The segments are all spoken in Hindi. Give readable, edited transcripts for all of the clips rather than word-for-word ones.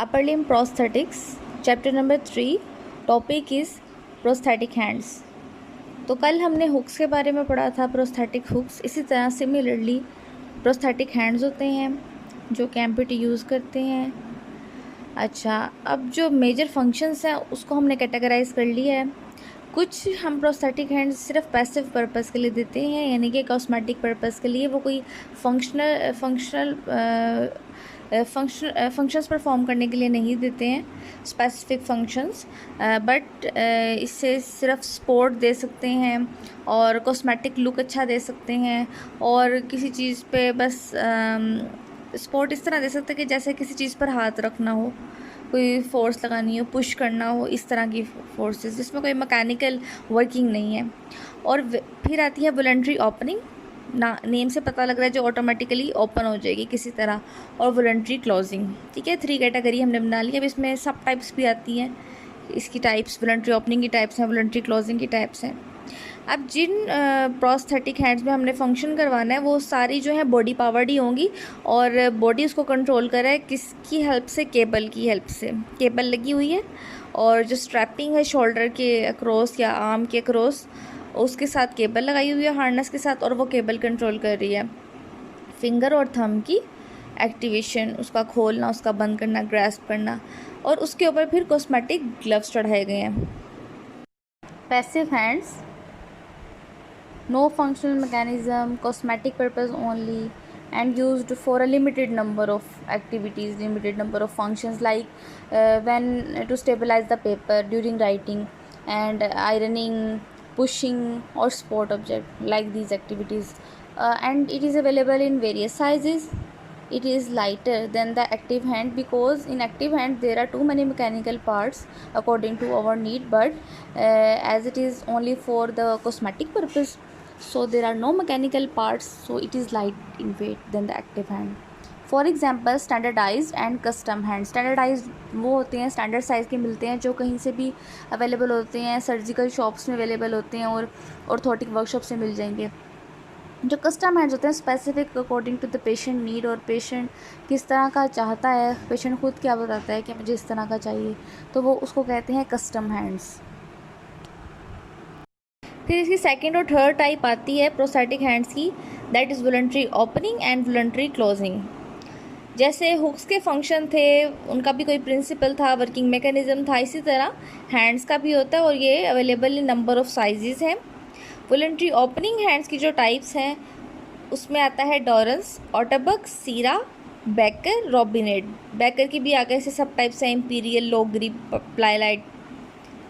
Upper limb prosthetics, chapter number 3, topic is prosthetic hands। तो कल हमने हुक्स के बारे में पढ़ा था, प्रोस्थेटिक हुक्स। इसी तरह सिमिलरली प्रोस्थेटिक हैंड्स होते हैं जो कि एम्पुटी यूज़ करते हैं। अच्छा, अब जो मेजर फंक्शंस हैं उसको हमने कैटेगराइज कर लिया है। कुछ हम प्रोस्थेटिक हैंड्स सिर्फ पैसिव पर्पस के लिए देते हैं, यानी कि कॉस्मेटिक पर्पस के लिए, वो कोई फंक्शंस परफॉर्म करने के लिए नहीं देते हैं, स्पेसिफिक फंक्शंस, बट इससे सिर्फ सपोर्ट दे सकते हैं और कॉस्मेटिक लुक अच्छा दे सकते हैं, और किसी चीज़ पे बस सपोर्ट इस तरह दे सकते हैं कि जैसे किसी चीज़ पर हाथ रखना हो, कोई फोर्स लगानी हो, पुश करना हो, इस तरह की फोर्सेस, जिसमें कोई मैकेनिकल वर्किंग नहीं है। और फिर आती है वॉलंटरी ओपनिंग, ना नेम से पता लग रहा है जो ऑटोमेटिकली ओपन हो जाएगी किसी तरह, और वॉलंटरी क्लोजिंग। ठीक है, 3 कैटेगरी हमने बना ली। अब इसमें सब टाइप्स भी आती हैं, इसकी टाइप्स वॉलंटरी ओपनिंग की टाइप्स हैं, वॉलंटरी क्लोजिंग की टाइप्स हैं। अब जिन प्रोस्थेटिक हैंड्स में हमने फंक्शन करवाना है वो सारी जो है बॉडी पावर्ड ही होंगी, और बॉडी उसको कंट्रोल कर रहा है किसकी हेल्प से? केबल की हेल्प से। केबल लगी हुई है और जो स्ट्रैपिंग है शोल्डर के अक्रॉस या आर्म के अक्रॉस, उसके साथ केबल लगाई हुई है हार्नेस के साथ, और वो केबल कंट्रोल कर रही है फिंगर और थंब की एक्टिवेशन, उसका खोलना, उसका बंद करना, ग्रैस्प करना, और उसके ऊपर फिर कॉस्मेटिक ग्लव्स चढ़ाए गए हैं। Passive hands, no functional mechanism, cosmetic purpose only, and used for a limited number of activities, limited number of functions, like when to stabilize the paper during writing, and ironing, pushing, or sport object, like these activities. And it is available in various sizes. It is lighter than the active hand because in active hand there are too many mechanical parts according to our need, but as it is only for the cosmetic purpose, so there are no mechanical parts, so it is light in weight than the active hand. For example standardised and custom hand. Standardised वो होते हैं, स्टैंडर्ड साइज़ के मिलते हैं, जो कहीं से भी अवेलेबल होते हैं, सर्जिकल शॉप्स में अवेलेबल होते हैं और ऑर्थोटिक वर्कशॉप से मिल जाएंगे। जो कस्टम हैंड्स होते हैं specific according to the patient need, और पेशेंट किस तरह का चाहता है, पेशेंट खुद क्या बताता है कि मुझे इस तरह का चाहिए, तो वो उसको कहते हैं कस्टम हैंड्स। फिर इसकी सेकेंड और थर्ड टाइप आती है प्रोस्थेटिक हैंड्स की, that is voluntary opening and voluntary closing. जैसे हुक्स के फंक्शन थे, उनका भी कोई प्रिंसिपल था, वर्किंग मैकेनिज्म था, इसी तरह हैंड्स का भी होता है, और ये available in number of sizes हैं। वॉलंटरी ओपनिंग हैंड्स की जो टाइप्स हैं उसमें आता है डॉरेंस, ऑटरबर्ग, सीरा, बेकर, रॉबिनेट। बेकर की भी आगे से सब टाइप्स हैं, इंपीरियल, लो ग्रिप, प्लाईलाइट।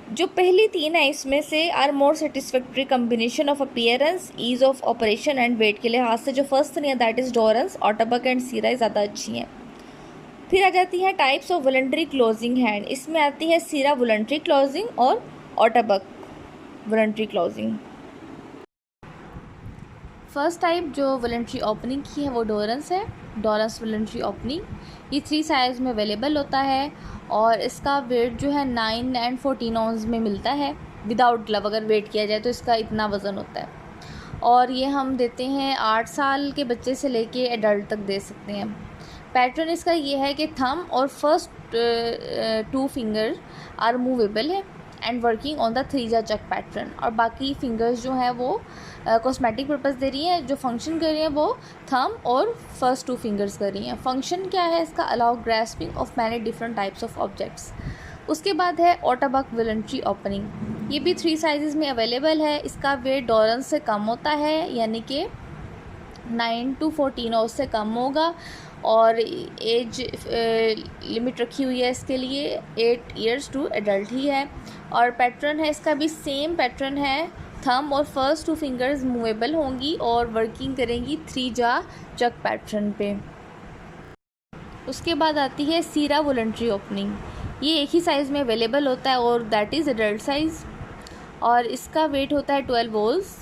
जो पहली 3 है इसमें से are more satisfactory combination of appearance, ease of operation and weight के लिहाज से। जो फर्स्ट 3 है that is Dorrance, Ottobock and Sierra ज़्यादा अच्छी हैं। फिर आ जाती है types of voluntary closing hand. इसमें आती है सीरा वॉलंटरी क्लोजिंग और Ottobock voluntary closing. First type जो वॉलंटरी ओपनिंग की है वो डॉरेंस है, डॉरेंस वॉलंटरी ओपनिंग। ये 3 साइज़ में अवेलेबल होता है और इसका वेट जो है 9 and 14 आउंस में मिलता है विदाउट ग्लव। अगर वेट किया जाए तो इसका इतना वज़न होता है, और ये हम देते हैं 8 साल के बच्चे से लेके एडल्ट तक दे सकते हैं। पैटर्न इसका ये है कि थंब और फर्स्ट 2 फिंगर आर मूवेबल है and working on the 3 chuck pattern, और बाकी फिंगर्स जो हैं वो कॉस्मेटिक पर्पस दे रही हैं, जो फंक्शन कर रही हैं वो थंब और फर्स्ट 2 फिंगर्स कर रही हैं। फंक्शन क्या है इसका? Allow grasping of many different types of objects. उसके बाद है ऑटरबर्ग वॉलंटरी ओपनिंग। ये भी 3 साइजेस में अवेलेबल है। इसका वेट डॉरेंस से कम होता है, यानी कि 9 to 14 और उससे कम होगा, और एज लिमिट रखी हुई है इसके लिए 8 years टू एडल्ट ही है। और पैटर्न है इसका भी सेम पैटर्न है, थंब और फर्स्ट 2 फिंगर्स मूवेबल होंगी और वर्किंग करेंगी 3 चक पैटर्न पे। उसके बाद आती है सीरा वॉलंटरी ओपनिंग। ये एक ही साइज़ में अवेलेबल होता है और दैट इज़ एडल्ट साइज़, और इसका वेट होता है 12 volts।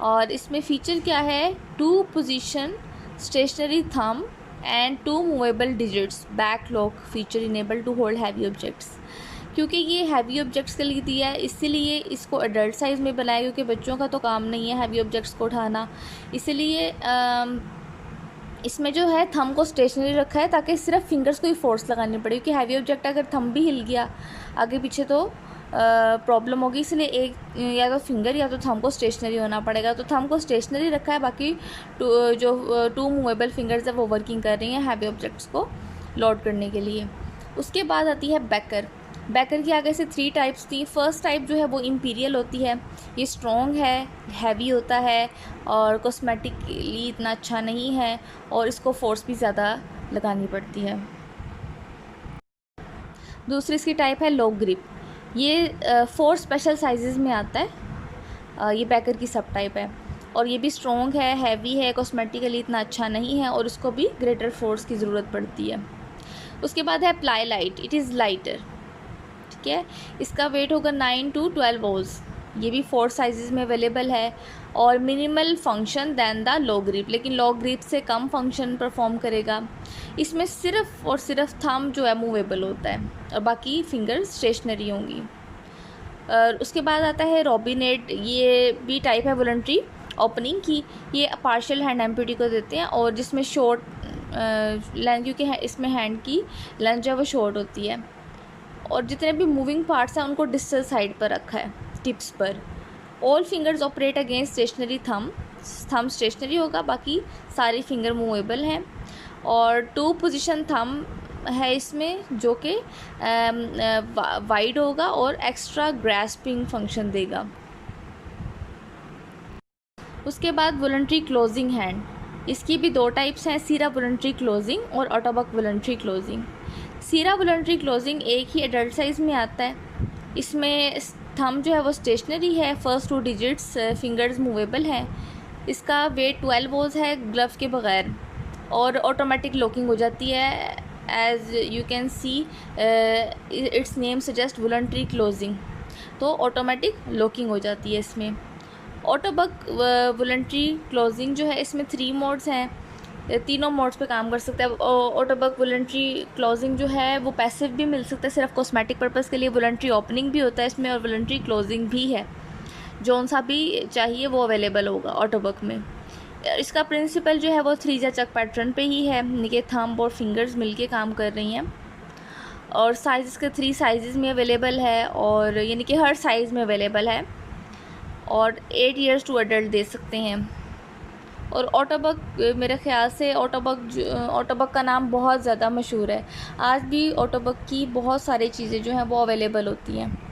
और इसमें फ़ीचर क्या है? 2 position stationary thumb and 2 movable digits, back lock feature enable to hold heavy objects. क्योंकि ये हैवी ऑब्जेक्ट्स के लिए दिया है इसीलिए इसको एडल्ट साइज़ में बनाया, क्योंकि बच्चों का तो काम नहीं है हैवी ऑब्जेक्ट्स को उठाना, इसलिए इसमें जो है थंब को स्टेशनरी रखा है ताकि सिर्फ फिंगर्स को ही फोर्स लगानी पड़े, क्योंकि हैवी ऑब्जेक्ट अगर थंब भी हिल गया आगे पीछे तो प्रॉब्लम होगी। इसलिए एक या तो फिंगर या तो थंब को स्टेशनरी होना पड़ेगा। तो थंब को स्टेशनरी रखा है, बाकी जो टू मूवेबल फिंगर्स है वो वर्किंग कर रही हैं हैवी ऑब्जेक्ट्स को लोड करने के लिए। उसके बाद आती है बैकर। बैकर की आगे से 3 टाइप्स थी। फर्स्ट टाइप जो है वो इम्पीरियल होती है, ये स्ट्रॉन्ग है, हैवी होता है और कॉस्मेटिकली इतना अच्छा नहीं है और इसको फोर्स भी ज़्यादा लगानी पड़ती है। दूसरी इसकी टाइप है लो ग्रिप, ये 4 स्पेशल साइजेस में आता है। ये बैकर की सब टाइप है और ये भी स्ट्रॉन्ग है, हैवी है, कॉस्मेटिकली इतना अच्छा नहीं है और इसको भी ग्रेटर फोर्स की ज़रूरत पड़ती है। उसके बाद है ply light, it is lighter, ठीक है। इसका वेट होगा 9 to 12 वोल्ट्स। ये भी 4 साइजेस में अवेलेबल है और minimal function than the low grip, लेकिन लो ग्रिप से कम फंक्शन परफॉर्म करेगा। इसमें सिर्फ और सिर्फ थंब जो है मूवेबल होता है और बाकी फिंगर्स स्टेशनरी होंगी। और उसके बाद आता है रोबिनेट, ये भी टाइप है वॉलंटरी ओपनिंग की। ये पार्शियल हैंड एम्पूटी को देते हैं और जिसमें शॉर्ट लेंथ, क्योंकि इसमें हैंड की लेंथ जो है वो शॉर्ट होती है और जितने भी मूविंग पार्ट्स हैं उनको डिस्टल साइड पर रखा है, टिप्स पर। All fingers operate against stationary thumb stationary होगा, बाकी सारी फिंगर मूवेबल हैं। और 2 पोजीशन थंब है इसमें जो कि वाइड होगा और एक्स्ट्रा ग्रैस्पिंग फंक्शन देगा। उसके बाद वॉलंटरी क्लोजिंग हैंड, इसकी भी 2 टाइप्स हैं, सीरा वॉलंटरी क्लोजिंग और ऑटोबक वॉलंटरी क्लोजिंग। सीरा वॉलंटरी क्लोजिंग एक ही एडल्ट साइज़ में आता है। इसमें थंब जो है वो स्टेशनरी है, फर्स्ट 2 डिजिट्स फिंगर्स मूवेबल हैं। इसका वेट 12 वोल्ट है ग्लव्स के बगैर और ऑटोमेटिक लॉकिंग हो जाती है। As you can see its name suggest voluntary closing, तो ऑटोमेटिक लॉकिंग हो जाती है इसमें। ऑटोबक वॉलंटरी क्लोजिंग जो है इसमें 3 मोड्स हैं, तीनों मोड्स पे काम कर सकता है। ऑटोबक वॉलंटरी क्लोजिंग जो है वो पैसिव भी मिल सकता है सिर्फ कॉस्मेटिक पर्पस के लिए, वॉलंटरी ओपनिंग भी होता है इसमें और वॉलंटरी क्लोजिंग भी है, जौन सा भी चाहिए वो अवेलेबल होगा ऑटोबक में। इसका प्रिंसिपल जो है वो 3 जचक पैटर्न पे ही है, यानी कि थंब और फिंगर्स मिलके काम कर रही हैं और साइज़ इसके 3 साइज़ में अवेलेबल है और यानी कि हर साइज़ में अवेलेबल है और 8 ईयर्स टू अडल्ट दे सकते हैं। और ऑटोबक मेरे ख्याल से ऑटोबक का नाम बहुत ज़्यादा मशहूर है, आज भी ऑटोबक की बहुत सारी चीज़ें जो हैं वो अवेलेबल होती हैं।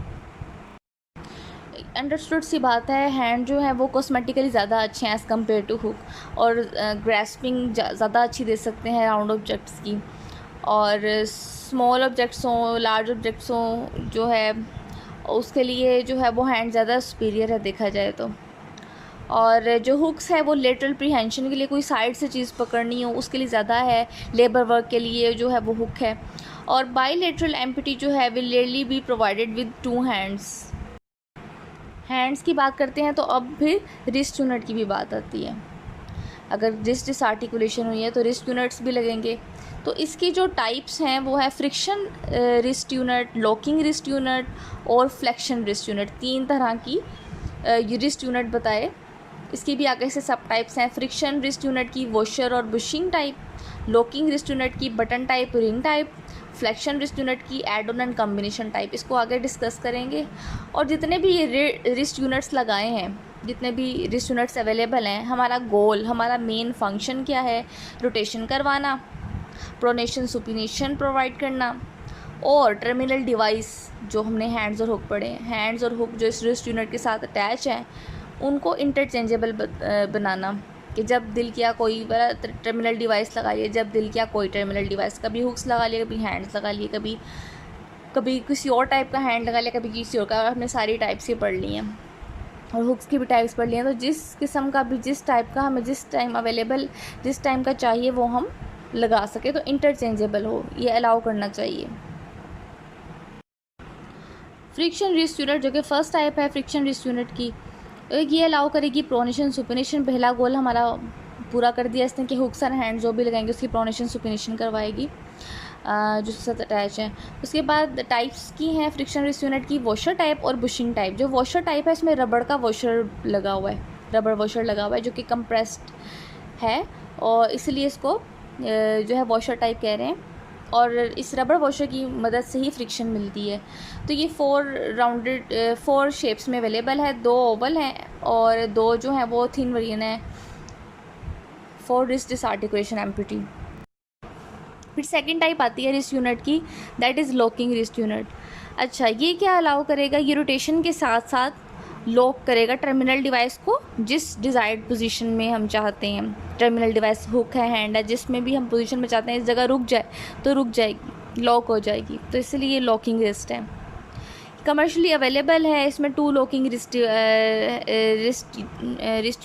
अंडरस्टूड सी बात है, हैंड जो है वो कॉस्मेटिकली ज़्यादा अच्छे हैं एज़ कम्पेयर टू हुक और ग्रैस्पिंग ज़्यादा अच्छी दे सकते हैं राउंड ऑब्जेक्ट्स की। और स्मॉल ऑब्जेक्ट्स हों, लार्ज ऑब्जेक्ट्स हों जो है उसके लिए जो है वो हैंड ज़्यादा सुपीरियर है देखा जाए तो। और जो हुक्स है वो लेटरल प्रीहेंशन के लिए, कोई साइड से चीज़ पकड़नी हो उसके लिए ज़्यादा है, लेबर वर्क के लिए जो है वो हुक है। और बाईलेटरल एम्पूटी जो है will rarely be provided with 2 hands की बात करते हैं तो अब फिर रिस्ट यूनिट की भी बात आती है। अगर रिस्ट डिसआर्टिकुलेशन हुई है तो रिस्ट यूनिट्स भी लगेंगे। तो इसकी जो टाइप्स हैं वो है friction wrist unit, locking wrist unit और फ्लेक्शन रिस्ट यूनिट। 3 तरह की रिस्ट यूनिट बताए। इसकी भी आगे से सब टाइप्स हैं। फ्रिक्शन रिस्ट यूनिट की वॉशर और bushing type, locking wrist unit की button type, ring type, flexion wrist unit की add on and combination type. इसको आगे डिस्कस करेंगे। और जितने भी ये रिस्ट यूनिट्स लगाए हैं, जितने भी रिस्ट यूनिट्स अवेलेबल हैं, हमारा गोल, हमारा मेन फंक्शन क्या है? रोटेशन करवाना, प्रोनेशन सुपिनेशन प्रोवाइड करना और टर्मिनल डिवाइस जो हमने हैंड्स और हुक पढ़े हैं, हैंड्स और हुक जो इस रिस्ट यूनिट के साथ अटैच हैं उनको इंटरचेंजेबल बनाना कि जब दिल किया कोई टर्मिनल डिवाइस लगा लिया, जब दिल किया कोई टर्मिनल डिवाइस, कभी हुक्स लगा लिए, कभी हैंड्स लगा लिए, कभी किसी और टाइप का हैंड लगा लिया, कभी किसी और का। हमने सारी टाइप्स ही पढ़ ली हैं और हुक्स की भी टाइप्स पढ़ ली हैं। तो जिस किस्म का भी, जिस टाइप का हमें जिस टाइम अवेलेबल, जिस टाइम का चाहिए वो हम लगा सके, तो इंटरचेंजेबल हो, ये अलाउ करना चाहिए। फ्रिक्शन रिस्ट यूनिट जो कि फर्स्ट टाइप है फ्रिक्शन रिस्ट यूनिट की, ये अलाउ करेगी प्रोनेशन सुपिनेशन। पहला गोल हमारा पूरा कर दिया इसने कि हुक्स एंड हैंड जो भी लगाएंगे उसकी प्रोनेशन सुपिनेशन करवाएगी जो उसके साथ अटैच है। उसके बाद टाइप्स की हैं फ्रिक्शन रिस्ट यूनिट की, वॉशर टाइप और बुशिंग टाइप। जो वॉशर टाइप है इसमें रबड़ का वॉशर लगा हुआ है, रबड़ वॉशर लगा हुआ है जो कि कंप्रेस्ड है और इसलिए इसको जो है वॉशर टाइप कह रहे हैं, और इस रबर वॉशर की मदद से ही फ्रिक्शन मिलती है। तो ये 4 शेप्स में अवेलेबल है, 2 ओवल हैं और 2 जो हैं वो थिन वेरिएंट है फॉर रिस्ट डिसआर्टिकुलेशन एम्पुटी। फिर सेकंड टाइप आती है रिस्ट यूनिट की, that is locking wrist unit. अच्छा, ये क्या अलाउ करेगा, ये रोटेशन के साथ साथ लॉक करेगा टर्मिनल डिवाइस को जिस डिज़ायर्ड पोजीशन में हम चाहते हैं। टर्मिनल डिवाइस हुक है, हैंड है, जिसमें भी हम पोजीशन में चाहते हैं इस जगह रुक जाए तो रुक जाएगी, लॉक हो जाएगी, तो इसलिए ये लॉकिंग रिस्ट है। कमर्शियली अवेलेबल है, इसमें 2 लॉकिंग रिस्ट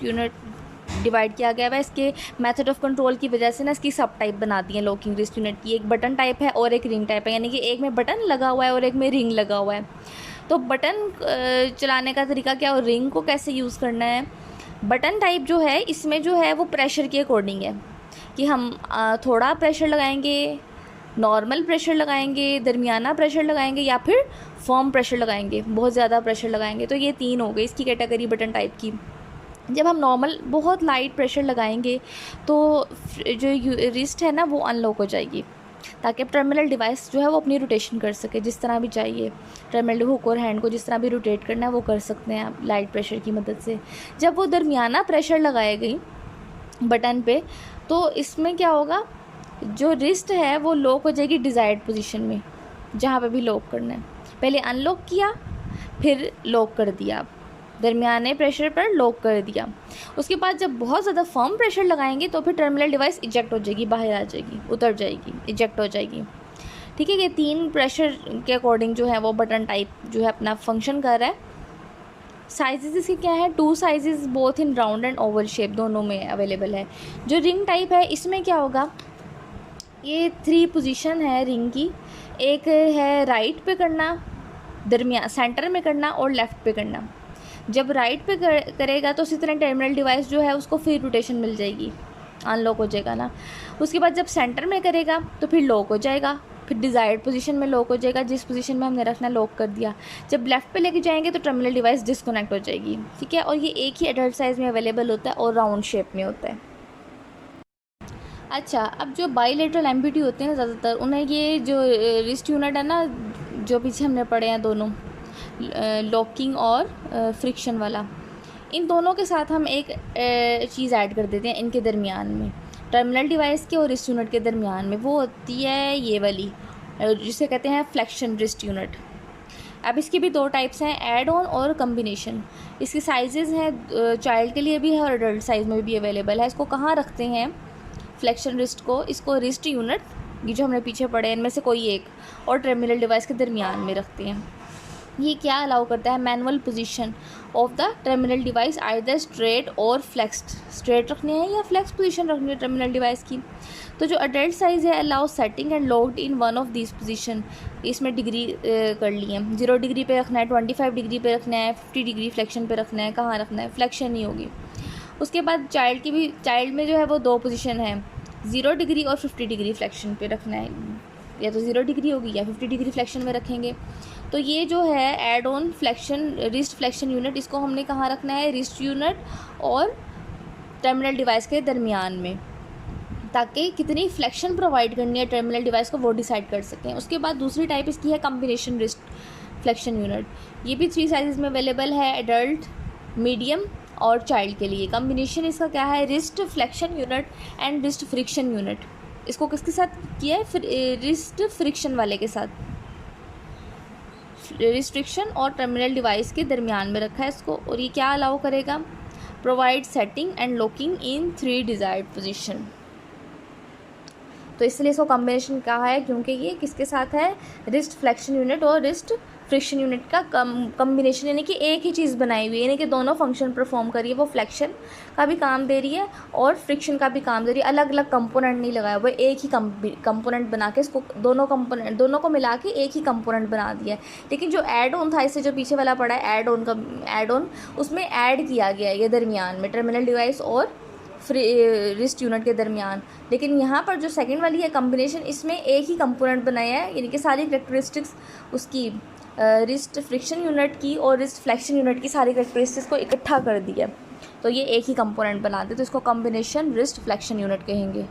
यूनिट डिवाइड किया गया है। इसके मेथड ऑफ कंट्रोल की वजह से ना इसकी सब टाइप बना दी है लॉकिंग रिस्ट यूनिट की। एक बटन टाइप है और एक रिंग टाइप है, यानी कि एक में बटन लगा हुआ है और एक में रिंग लगा हुआ है। तो बटन चलाने का तरीका क्या, और रिंग को कैसे यूज़ करना है। बटन टाइप जो है इसमें जो है वो प्रेशर के अकॉर्डिंग है कि हम थोड़ा प्रेशर लगाएंगे, नॉर्मल प्रेशर लगाएंगे, दरमियाना प्रेशर लगाएंगे या फिर फर्म प्रेशर लगाएंगे, बहुत ज़्यादा प्रेशर लगाएंगे। तो ये 3 हो गई इसकी कैटेगरी बटन टाइप की। जब हम नॉर्मल बहुत लाइट प्रेशर लगाएंगे तो जो रिस्ट है ना वो अनलॉक हो जाएगी, ताकि अब टर्मिनल डिवाइस जो है वो अपनी रोटेशन कर सके जिस तरह भी चाहिए। टर्मिनल हुक और हैंड को जिस तरह भी रोटेट करना है वो कर सकते हैं आप लाइट प्रेशर की मदद से। जब वो दरमियाना प्रेशर लगाएगी बटन पे, तो इसमें क्या होगा, जो रिस्ट है वो लॉक हो जाएगी डिज़ायर्ड पोजीशन में, जहाँ पे भी लॉक करना है। पहले अनलॉक किया, फिर लॉक कर दिया, दरमियाने प्रेशर पर लॉक कर दिया। उसके बाद जब बहुत ज़्यादा फर्म प्रेशर लगाएंगे तो फिर टर्मिनल डिवाइस इजेक्ट हो जाएगी, बाहर आ जाएगी, उतर जाएगी, इजेक्ट हो जाएगी। ठीक है, ये 3 प्रेशर के अकॉर्डिंग जो है वो बटन टाइप जो है अपना फंक्शन कर रहा है। साइजेस इसके क्या है, 2 sizes both in round and Oval shape दोनों में अवेलेबल है। जो रिंग टाइप है इसमें क्या होगा, ये 3 पोजीशन है रिंग की। एक है राइट पे करना, दरमियान सेंटर में करना और लेफ़्ट पे करना। जब राइट पे करेगा तो उसी तरह टर्मिनल डिवाइस जो है उसको फिर रोटेशन मिल जाएगी, अनलॉक हो जाएगा ना। उसके बाद जब सेंटर में करेगा तो फिर लॉक हो जाएगा, फिर डिज़ायर्ड पोजीशन में लॉक हो जाएगा, जिस पोजीशन में हमने रखना लॉक कर दिया। जब लेफ़्ट पे लेके जाएंगे तो टर्मिनल डिवाइस डिस्कनेक्ट हो जाएगी। ठीक है, और ये एक ही एडल्ट साइज़ में अवेलेबल होता है और राउंड शेप में होता है। अच्छा, अब जो बाईलेटरल एम्पुटी होते हैं ना ज़्यादातर, उन्हें ये जो रिस्ट यूनिट है ना, जो पीछे हमने पढ़े हैं दोनों, लॉकिंग और फ्रिक्शन वाला, इन दोनों के साथ हम एक चीज़ ऐड कर देते हैं इनके दरमियान में, टर्मिनल डिवाइस के और रिस्ट यूनिट के दरमियान में। वो होती है ये वाली, जिसे कहते हैं फ्लेक्शन रिस्ट यूनिट। अब इसकी भी 2 टाइप्स हैं, ऐड ऑन और कम्बिनेशन। इसके साइजेस हैं, चाइल्ड के लिए भी है और अडल्ट साइज़ में भी अवेलेबल है। इसको कहाँ रखते हैं फ्लेक्शन रिस्ट को, इसको रिस्ट यूनिट, ये जो हमने पीछे पढ़े इनमें से कोई एक, और टर्मिनल डिवाइस के दरमियान में रखते हैं। ये क्या अलाउ करता है, manual position of the terminal device either straight और फ्लेक्स्ड, स्ट्रेट रखने हैं या फ्लेक्स पोजीशन रखनी है टर्मिनल डिवाइस की। तो जो अडल्ट साइज़ है allow setting and locked in one of this position, इसमें डिग्री कर ली है, 0 डिग्री पे रखना है, 25 डिग्री पे रखना है, 50 डिग्री फ्लेक्शन पे रखना है, कहाँ रखना है, फ्लेक्शन नहीं होगी। उसके बाद चाइल्ड की भी, चाइल्ड में जो है वो 2 पोजीशन है, 0 डिग्री और 50 डिग्री फ्लेक्शन पे रखना है, या तो 0 डिग्री होगी या 50 डिग्री फ्लेक्शन में रखेंगे। तो ये जो है add on flexion wrist flexion unit, इसको हमने कहाँ रखना है, रिस्ट यूनिट और टर्मिनल डिवाइस के दरमियान में, ताकि कितनी फ्लेक्शन प्रोवाइड करनी है टर्मिनल डिवाइस को वो डिसाइड कर सकें। उसके बाद दूसरी टाइप इसकी है कम्बिनेशन रिस्ट फ्लेक्शन यूनिट। ये भी 3 साइज़ में अवेलेबल है, एडल्ट, मीडियम और चाइल्ड के लिए। कम्बिनेशन इसका क्या है, wrist flexion unit and wrist friction unit. इसको किसके साथ किया है, रिस्ट फ्रिक्शन वाले के साथ, रिस्ट्रिक्शन और टर्मिनल डिवाइस के दरमियान में रखा है इसको। और ये क्या अलाउ करेगा, provide setting and locking in 3 desired position. तो इसलिए इसको कॉम्बिनेशन कहा है, क्योंकि ये किसके साथ है, रिस्ट फ्लेक्शन यूनिट और रिस्ट फ्रिक्शन यूनिट का कम्बिनेशन, यानी कि एक ही चीज़ बनाई हुई है, यानी कि दोनों फंक्शन परफॉर्म कर रही है। वो फ्लेक्शन का भी काम दे रही है और फ्रिक्शन का भी काम दे रही है। अलग अलग कंपोनेंट नहीं लगाया हुआ, एक ही कंपोनेंट बना के इसको दोनों को मिला के एक ही कंपोनेंट बना दिया है। लेकिन जो ऐड ऑन था, इससे जो पीछे वाला पड़ा है ऐड ऑन, उसमें ऐड किया गया है ये दरमियान में टर्मिनल डिवाइस और रिस्ट यूनिट के दरमियान। लेकिन यहाँ पर जो सेकंड वाली है कम्बिनेशन, इसमें एक ही कंपोनेंट बनाया है, यानी कि सारी करेक्टरिस्टिक्स उसकी रिस्ट फ्रिक्शन यूनिट की और रिस्ट फ्लेक्शन यूनिट की सारी करेक्टरिस्टिक्स को इकट्ठा कर दिया। तो ये एक ही कंपोनेंट बनाते हैं, तो इसको कॉम्बिनेशन रिस्ट फ्लेक्शन यूनिट कहेंगे।